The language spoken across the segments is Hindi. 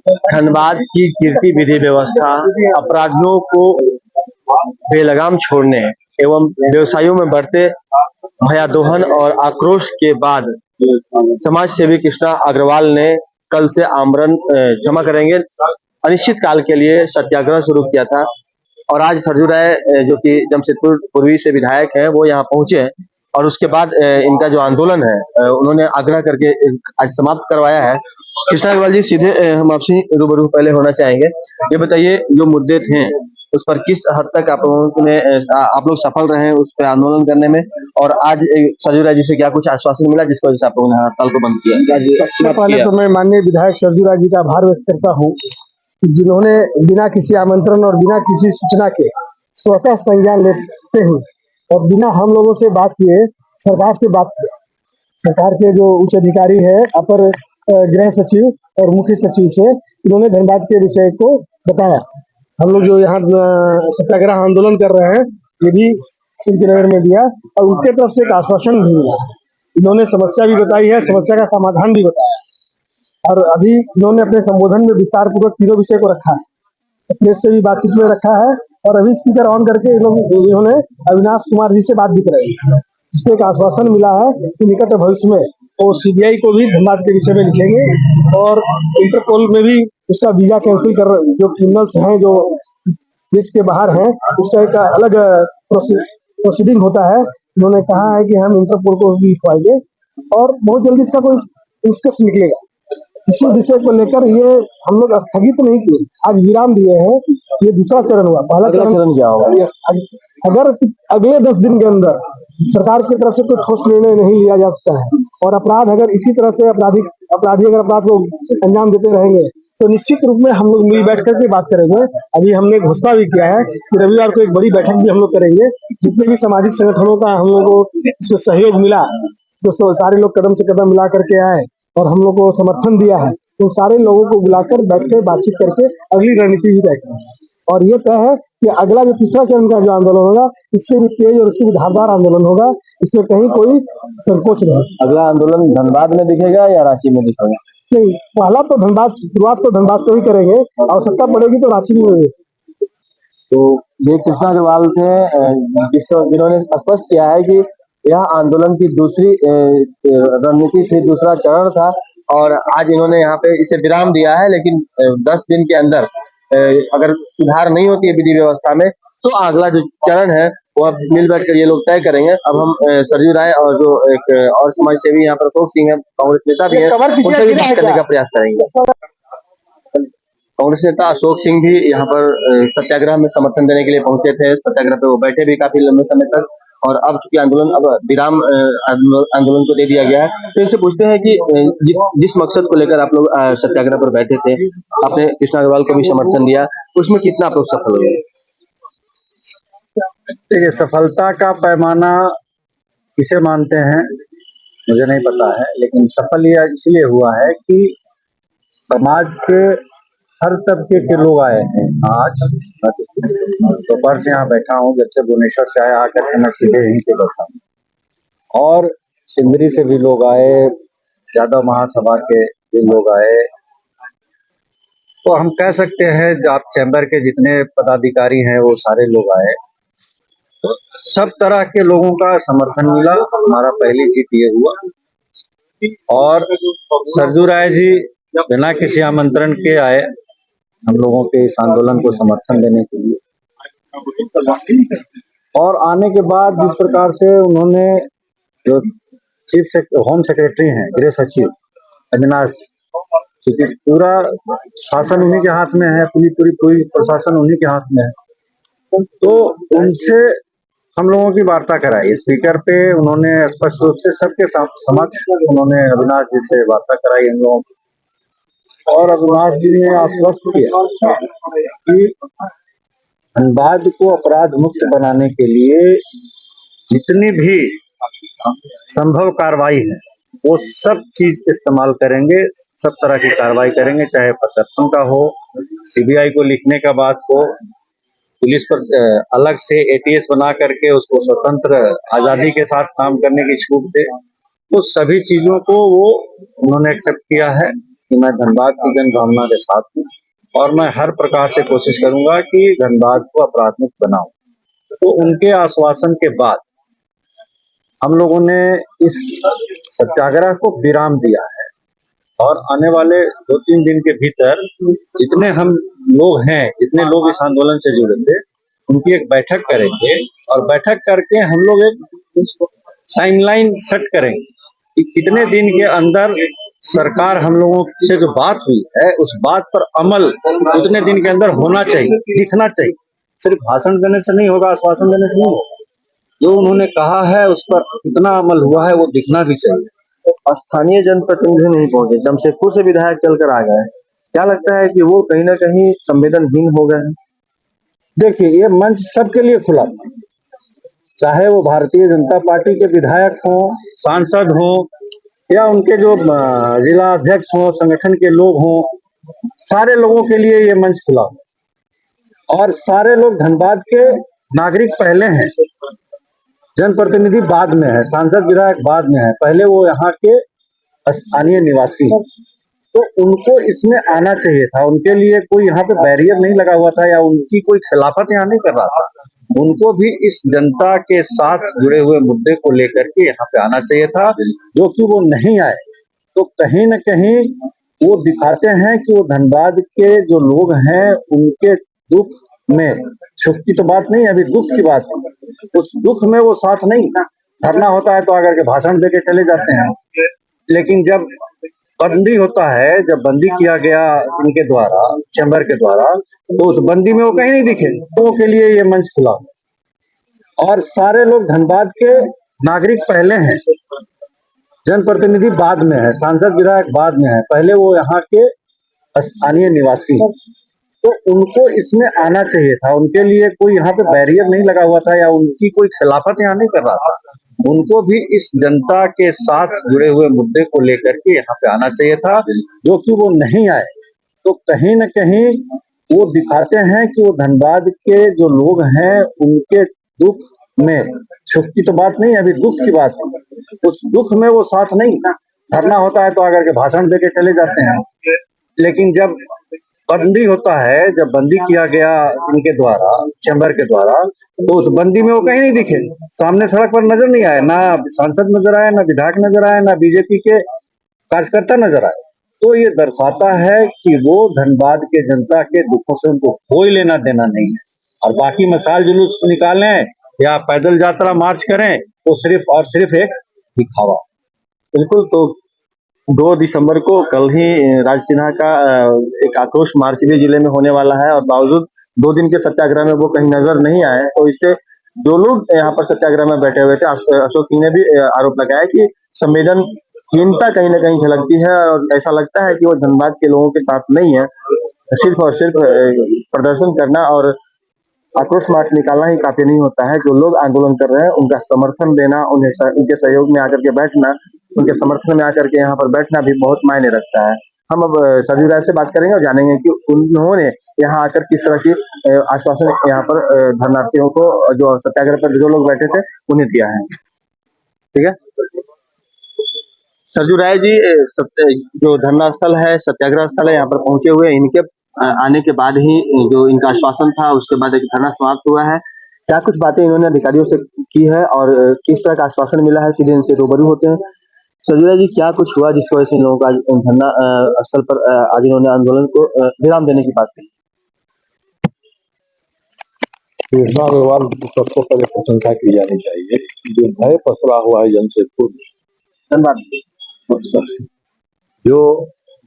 धनबाद की गिरती विधि व्यवस्था अपराधियों को बेलगाम छोड़ने एवं व्यवसायियों में बढ़ते भयादोहन और आक्रोश के बाद समाज सेवी कृष्णा अग्रवाल ने कल से आमरण क्षमा करेंगे अनिश्चित काल के लिए सत्याग्रह शुरू किया था। और आज सरजू राय जो कि जमशेदपुर पूर्वी से विधायक हैं, वो यहाँ पहुंचे हैं और उसके बाद इनका जो आंदोलन है उन्होंने आग्रह करके आज समाप्त करवाया है। कृष्णा अग्रवाल जी, सीधे हम आपसे रूबरू पहले होना चाहेंगे। ये बताइए, जो मुद्दे थे उस पर किस हद तक आप लोग सफल रहे उस पर आंदोलन करने में, और आज सरजू राय जी से क्या कुछ आश्वासन मिला जिसकी वजह से आप लोगों ने हड़ताल को बंद किया? सबसे पहले तो मैं माननीय विधायक सरजू राय जी का आभार व्यक्त करता हूँ, जिन्होंने बिना किसी आमंत्रण और बिना किसी सूचना के स्वतः संज्ञान लेते हुए और बिना हम लोगों से बात किए सरकार से बात किया। सरकार के जो उच्च अधिकारी है, अपर गृह सचिव और मुख्य सचिव से इन्होंने धनबाद के विषय को बताया। हम लोग जो यहाँ सत्याग्रह आंदोलन कर रहे हैं ये भी उनकी नजर में दिया और उनके तरफ से एक आश्वासन भी मिला। इन्होंने समस्या भी बताई है, समस्या का समाधान भी बताया और अभी इन्होंने अपने संबोधन में विस्तार पूर्वक तीनों विषय को रखा है, प्रेस से भी बातचीत में रखा है और अभी स्पीकर ऑन करके इन्होंने अविनाश कुमार जी से बात भी कराई, जिसपे एक आश्वासन मिला है कि निकट भविष्य में वो सीबीआई को भी धनबाद के विषय में लिखेंगे और इंटरपोल में भी उसका वीजा कैंसिल कर, जो क्रिमिनल्स हैं जो देश के बाहर हैं उसका एक अलग प्रोसीडिंग होता है। उन्होंने कहा है कि हम इंटरपोल को भी लिखवाएंगे और बहुत जल्दी इसका कोई निष्कर्ष निकलेगा। इसी विषय को लेकर ये हम लोग स्थगित नहीं किए, आज विराम दिए हैं। ये दूसरा चरण हुआ, पहला चरण क्या होगा? अगर अगले 10 दिन के अंदर सरकार की तरफ से कोई ठोस निर्णय नहीं लिया जा सकता है और अपराध अगर इसी तरह से अपराधी अगर अपराध को अंजाम देते रहेंगे तो निश्चित रूप में हम लोग मिल बैठ करके बात करेंगे। अभी हमने घोषणा भी किया है कि रविवार को एक बड़ी बैठक भी हम लोग करेंगे, जितने भी सामाजिक संगठनों का हम लोग को इसमें सहयोग मिला, जो सारे लोग कदम से कदम मिला करके आए और हम लोग को समर्थन दिया है, तो सारे लोगों को बुलाकर बैठ के बातचीत करके अगली रणनीति भी तय करेंगे। और ये तय है कि अगला जो तीसरा चरण का जो आंदोलन होगा इससे भी तेज और इससे भी धारदार आंदोलन होगा, इसमें कहीं कोई संकोच नहीं। अगला आंदोलन धनबाद में दिखेगा या रांची में दिखेगा? नहीं, पहला तो धनबाद, शुरुआत तो धनबाद से ही करेंगे, आवश्यकता पड़ेगी तो रांची में भी। तो ये कृष्णा अग्रवाल थे जिन्होंने स्पष्ट किया है कि यह आंदोलन की दूसरी रणनीति थी, दूसरा चरण था और आज इन्होंने यहाँ पे इसे विराम दिया है, लेकिन 10 दिन के अंदर अगर सुधार नहीं होती है विधि व्यवस्था में तो अगला जो चरण है वो अब मिल बैठ कर ये लोग तय करेंगे। अब हम सरजू राय और जो एक और समाज सेवी यहाँ पर अशोक सिंह है, कांग्रेस नेता भी है, उनसे भी बात करने का प्रयास करेंगे। कांग्रेस नेता अशोक सिंह भी यहाँ पर सत्याग्रह में समर्थन देने के लिए पहुंचे थे। सत्याग्रह पे वो बैठे भी काफी लंबे समय तक और अब चूंकि आंदोलन अब विराम आंदोलन को दे दिया गया है, तो इनसे पूछते हैं कि जिस मकसद को लेकर आप लोग सत्याग्रह पर बैठे थे, आपने कृष्णा अग्रवाल को भी समर्थन दिया, उसमें कितना आप लोग सफल हुए? देखिए, सफलता का पैमाना किसे मानते हैं मुझे नहीं पता है, लेकिन सफल यह इसलिए हुआ है कि समाज के हर तबके के लोग आए हैं। आज दोपहर से यहाँ बैठा हूँ, जब से भुवनेश्वर से आया आकर के मैं सीधे यहीं पे बैठा हूँ और सिंदरी से भी लोग आए, यादव महासभा के भी लोग आए। तो हम कह सकते हैं आप चैम्बर के जितने पदाधिकारी हैं वो सारे लोग आए, तो सब तरह के लोगों का समर्थन मिला। हमारा पहली जीत ये हुआ और सरजू राय जी बिना किसी आमंत्रण के आए हम लोगों के इस आंदोलन को समर्थन देने के लिए, और आने के बाद जिस प्रकार से उन्होंने जो होम सेक्रेटरी हैं, गृह सचिव अविनाश, क्योंकि पूरा शासन उन्हीं के हाथ में है, पूरी प्रशासन उन्हीं के हाथ में है, तो उनसे हम लोगों की वार्ता कराई स्पीकर पे। उन्होंने स्पष्ट रूप से सबके समक्ष उन्होंने अविनाश जी से वार्ता कराई हम लोगों की, और अविनाश जी ने आश्वस्त किया कि धनबाद को अपराध मुक्त बनाने के लिए जितनी भी संभव कार्रवाई है वो सब चीज इस्तेमाल करेंगे, सब तरह की कार्रवाई करेंगे, चाहे प्रदर्शन का हो, सीबीआई को लिखने का बात हो, पुलिस पर अलग से एटीएस बना करके उसको स्वतंत्र आजादी के साथ काम करने की छूट दे, तो सभी चीजों को वो उन्होंने एक्सेप्ट किया है। कि मैं धनबाद की जन भावना के साथ हूँ और मैं हर प्रकार से कोशिश करूंगा कि धनबाद को अपराध मुक्त बनाऊं। तो उनके आश्वासन के बाद हम लोगों ने इस सत्याग्रह को विराम दिया है और आने वाले 2-3 दिन के भीतर जितने हम लोग हैं, जितने लोग इस आंदोलन से जुड़े थे, उनकी एक बैठक करेंगे और बैठक करके हम लोग एक टाइमलाइन सेट करेंगे कि कितने दिन के अंदर सरकार हम लोगों से जो बात हुई है उस बात पर अमल उतने दिन के अंदर होना चाहिए, दिखना चाहिए। सिर्फ भाषण देने से नहीं होगा, आश्वासन देने से नहीं होगा। जो उन्होंने कहा है उस पर कितना अमल हुआ है वो दिखना भी चाहिए। स्थानीय जनप्रतिनिधि नहीं पहुंचे, जमशेदपुर से विधायक चलकर आ गए, क्या लगता है कि वो कहीं ना कहीं संवेदनहीन हो गए हैं? देखिए, ये मंच सबके लिए खुला था, चाहे वो भारतीय जनता पार्टी के विधायक हों, सांसद हों या उनके जो जिला अध्यक्ष हों, संगठन के लोग हों, सारे लोगों के लिए ये मंच खुला और सारे लोग धनबाद के नागरिक पहले हैं, जनप्रतिनिधि बाद में है, सांसद विधायक बाद में है, पहले वो यहाँ के स्थानीय निवासी हैं। तो उनको इसमें आना चाहिए था, उनके लिए कोई यहाँ पे बैरियर नहीं लगा हुआ था या उनकी कोई खिलाफत यहाँ नहीं कर रहा था। उनको भी इस जनता के साथ जुड़े हुए मुद्दे को लेकर के यहाँ पे आना चाहिए था, जो कि वो नहीं आए। तो कहीं न कहीं वो दिखाते हैं कि वो धनबाद के जो लोग हैं उनके दुख में, सुख की तो बात नहीं, अभी दुख की बात है, उस दुख में वो साथ नहीं। धरना होता है तो आकर के भाषण दे के चले जाते हैं, लेकिन जब बंदी होता है, जब बंदी किया गया इनके द्वारा, चैम्बर के द्वारा, तो उस बंदी में वो कहीं नहीं दिखे। लोगों के लिए ये मंच खुला और सारे लोग धनबाद के नागरिक पहले हैं, जनप्रतिनिधि बाद में है, सांसद विधायक बाद में है, पहले वो यहाँ के स्थानीय निवासी हैं। तो उनको इसमें आना चाहिए था, उनके लिए कोई यहाँ पे बैरियर नहीं लगा हुआ था या उनकी कोई खिलाफत यहाँ नहीं कर रहा था। उनको भी इस जनता के साथ जुड़े हुए मुद्दे को लेकर के यहाँ पे आना चाहिए था, जो कि वो नहीं आए। तो कहीं न कहीं वो दिखाते हैं कि वो धनबाद के जो लोग हैं उनके दुख में, सुख की तो बात नहीं, अभी दुख की बात है, उस दुख में वो साथ नहीं। धरना होता है तो आकर के भाषण दे के चले जाते हैं, लेकिन जब बंदी होता है, जब बंदी किया गया इनके द्वारा, चैम्बर के द्वारा, तो उस बंदी में वो कहीं नहीं दिखे, सामने सड़क पर नजर नहीं आए, ना सांसद नजर आए, ना विधायक नजर आए, ना बीजेपी के कार्यकर्ता नजर आए। तो ये दर्शाता है कि वो धनबाद के जनता के दुखों से उनको कोई लेना देना नहीं है। और बाकी मशाल जुलूस निकालें या पैदल यात्रा मार्च करें तो सिर्फ और सिर्फ एक दिखावा। बिल्कुल, तो 2 दिसंबर को कल ही राज सिन्हा का एक आक्रोश मार्च भी जिले में होने वाला है और बावजूद 2 दिन के सत्याग्रह में वो कहीं नजर नहीं आए। तो इससे जो लोग यहाँ पर सत्याग्रह में बैठे हुए थे, अशोक सिंह ने भी आरोप लगाया कि संवेदनहीनता कहीं न कहीं झलकती है और ऐसा लगता है कि वो धनबाद के लोगों के साथ नहीं है। सिर्फ और सिर्फ प्रदर्शन करना और आक्रोश मार्च निकालना ही काफ़ी नहीं होता है। जो लोग आंदोलन कर रहे हैं, उनका समर्थन देना, उनके सहयोग में आकर के बैठना, उनके समर्थन में आकर के यहाँ पर बैठना भी बहुत मायने रखता है। हम अब सरजू राय से बात करेंगे और जानेंगे कि उन्होंने यहाँ आकर किस तरह की आश्वासन यहाँ पर धरनार्थियों को, जो सत्याग्रह पर जो लोग बैठे थे, उन्हें दिया है। ठीक है? सरजू राय जी, जो धरना स्थल है, सत्याग्रह स्थल है, यहाँ पर पहुंचे हुए हैं। इनके आने के बाद ही जो इनका आश्वासन था, उसके बाद एक धरना समाप्त हुआ है। क्या कुछ बातें इन्होंने अधिकारियों से की है और किस तरह का आश्वासन मिला है, सीधे इनसे रूबरू होते हैं। सरजू राय जी, क्या कुछ हुआ जिसकी वजह से इन लोगों का धरना स्थल पर आज इन्होंने आंदोलन को विराम देने की बात की? कृष्णा अग्रवाल की सबसे पहले प्रशंसा की जानी चाहिए। जो भय पसरा हुआ है जमशेदपुर में, धन्यवाद। जो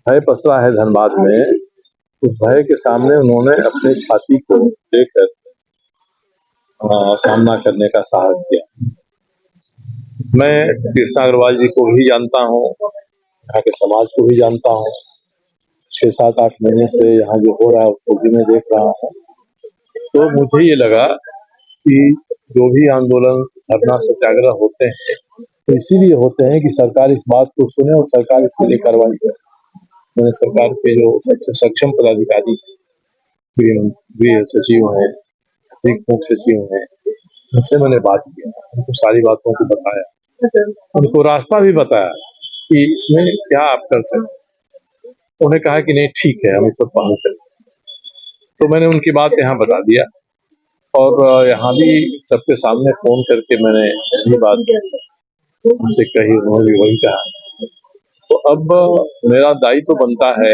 भय पसरा है धनबाद में, उस भय के सामने उन्होंने अपने छाती को लेकर सामना करने का साहस किया। मैं कृष्णा अग्रवाल जी को भी जानता हूँ, यहाँ के समाज को भी जानता हूँ। 6-7-8 महीने से यहाँ जो हो रहा है उसको भी मैं देख रहा हूँ। तो मुझे ये लगा कि जो भी आंदोलन, धरना, सत्याग्रह होते हैं तो इसीलिए होते हैं कि सरकार इस बात को सुने और सरकार इसके लिए कार्रवाई करे। मैंने सरकार के जो सबसे सक्षम पदाधिकारी, गृह सचिव हैं, मुख्य सचिव हैं, उनसे मैंने बात की, उनको सारी बातों को बताया, उनको रास्ता भी बताया कि इसमें क्या आप कर सकते हैं। उन्हें कहा कि नहीं ठीक है, हम इस पर पालन करें। तो मैंने उनकी बात यहाँ बता दिया और यहाँ भी सबके सामने फोन करके मैंने यही बात उनसे कही, उन्होंने भी वही कहा। तो अब मेरा दायित्व तो बनता है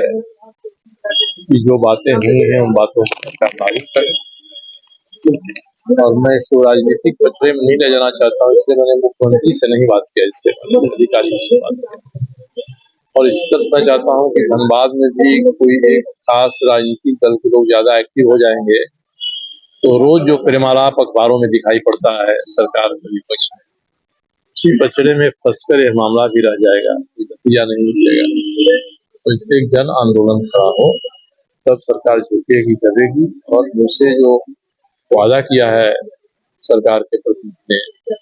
कि जो बातें हुई हैं उन बातों को सरकार तारीफ करे, और मैं इसको राजनीतिक पचड़े में नहीं ले जाना चाहता हूँ, इसलिए मैंने मुख्यमंत्री से नहीं बात किया, इसके अधिकारियों से बात की। और इस तरह मैं चाहता हूँ कि धनबाद में भी कोई एक खास राजनीतिक दल के लोग ज्यादा एक्टिव हो जाएंगे तो रोज जो प्रेमालाप अखबारों में दिखाई पड़ता है सरकार के विपक्ष में, उसी पचड़े में फंसकर यह मामला भी रह जाएगा, नतीजा नहीं निकलेगा। तो इससे एक जन आंदोलन खड़ा हो, तब सरकार झुकेगी दबेगी, और मुझसे जो वादा किया है सरकार के प्रतिनिधि ने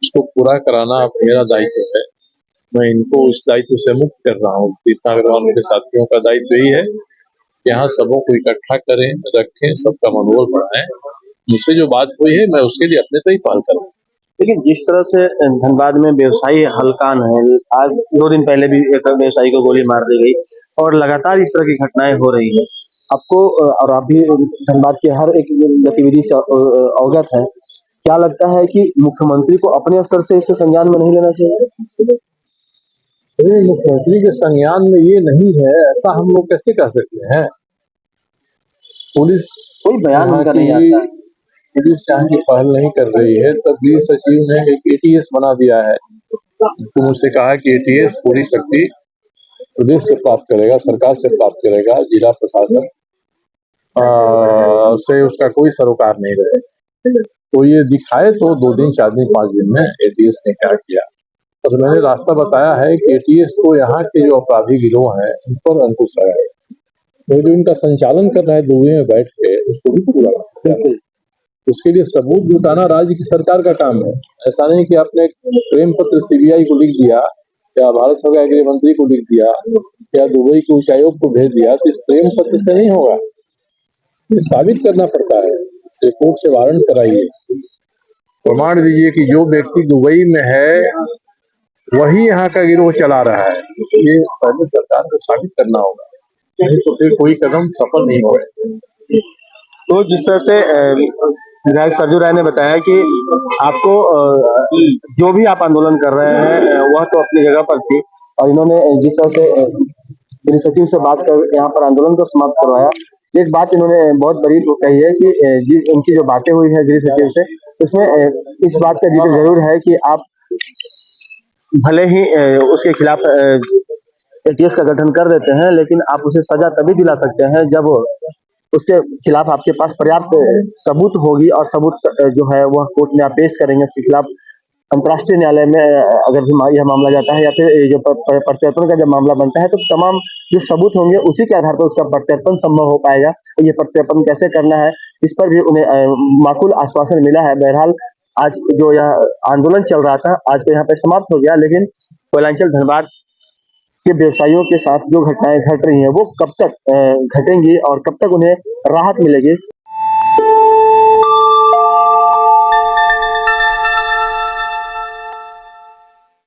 उसको पूरा कराना मेरा दायित्व है। मैं इनको इस दायित्व से मुक्त कर रहा हूँ। तीर्थन अग्रवाल के साथियों का दायित्व यही है कि यहाँ सबों को इकट्ठा करें, रखें, सबका मनोबल बढ़ाएं। मुझसे जो बात हुई है मैं उसके लिए अपने तय पाल करूँ। लेकिन जिस तरह से धनबाद में व्यवसायी हलकान है, आज 2 दिन पहले भी एक व्यवसायी को गोली मार दी गई और लगातार इस तरह की घटनाएं हो रही है। आपको और आप भी धनबाद के हर एक गतिविधि से अवगत है। क्या लगता है कि मुख्यमंत्री को अपने स्तर से इसे संज्ञान में नहीं लेना चाहिए? मुख्यमंत्री के संज्ञान में ये नहीं है, ऐसा हम लोग कैसे कह सकते हैं? पुलिस कोई बयान यहाँ उनका की नहीं आता। पुलिस यहाँ की पहल नहीं कर रही है, तब गृह सचिव ने एक एटीएस बना दिया है। तो मुझसे कहा कि एटीएस पूरी शक्ति प्रदेश से प्राप्त करेगा, सरकार से प्राप्त करेगा, जिला प्रशासन से उसका कोई सरोकार नहीं रहे। तो ये दिखाए तो 2 दिन 4 दिन 5 दिन में एटीएस ने क्या किया। और मैंने रास्ता बताया है कि एटीएस को यहाँ के जो अपराधी गिरोह हैं उन पर अंकुश लगाए, वो जो इनका संचालन कर रहा है दुबई में बैठ के, उसको भी पूरा लगाए। उसके लिए सबूत जुटाना राज्य की सरकार का काम है। ऐसा नहीं कि आपने प्रेम पत्र सीबीआई को लिख दिया या भारत सरकार के गृह मंत्री को लिख दिया या दुबई के उच्चायोग को भेज दिया, तो इस प्रेम पत्र से नहीं होगा। ये साबित करना पड़ता है, इसे कोर्ट से वारंट कराइए, प्रमाण दीजिए कि जो व्यक्ति दुबई में है वही यहाँ का गिरोह चला रहा है। ये पहले सरकार को साबित करना होगा, नहीं तो फिर कोई कदम सफल नहीं होगा। तो जिस तरह से विधायक सरजू राय ने बताया कि आपको जो भी आप आंदोलन कर रहे हैं वह तो अपनी जगह पर थी, और इन्होंने जिस तरह से गृह सचिव से बात कर यहाँ पर आंदोलन को समाप्त करवाया। एक बात इन्होंने बहुत बड़ी कही है कि उनकी जो बातें हुई है गृह सचिव से, उसमें इस बात का जिक्र जरूर है कि आप भले ही उसके खिलाफ एटीएस का गठन कर देते हैं, लेकिन आप उसे सजा तभी दिला सकते हैं जब उसके खिलाफ आपके पास पर्याप्त सबूत होगी, और सबूत जो है वह कोर्ट में आप पेश करेंगे उसके खिलाफ। अंतर्राष्ट्रीय न्यायालय में अगर यह मामला जाता है या फिर ये जो प्रत्यर्पण का जब मामला बनता है, तो तमाम जो सबूत होंगे उसी के आधार पर उसका प्रत्यर्पण संभव हो पाएगा। तो ये प्रत्यर्पण कैसे करना है, इस पर भी उन्हें माकूल आश्वासन मिला है। बहरहाल आज जो यह आंदोलन चल रहा था आज तो यहाँ पे समाप्त हो गया, लेकिन कोयलांचल धनबाद के व्यवसायियों के साथ जो घटनाएं घट रही हैं वो कब तक घटेंगी और कब तक उन्हें राहत मिलेगी,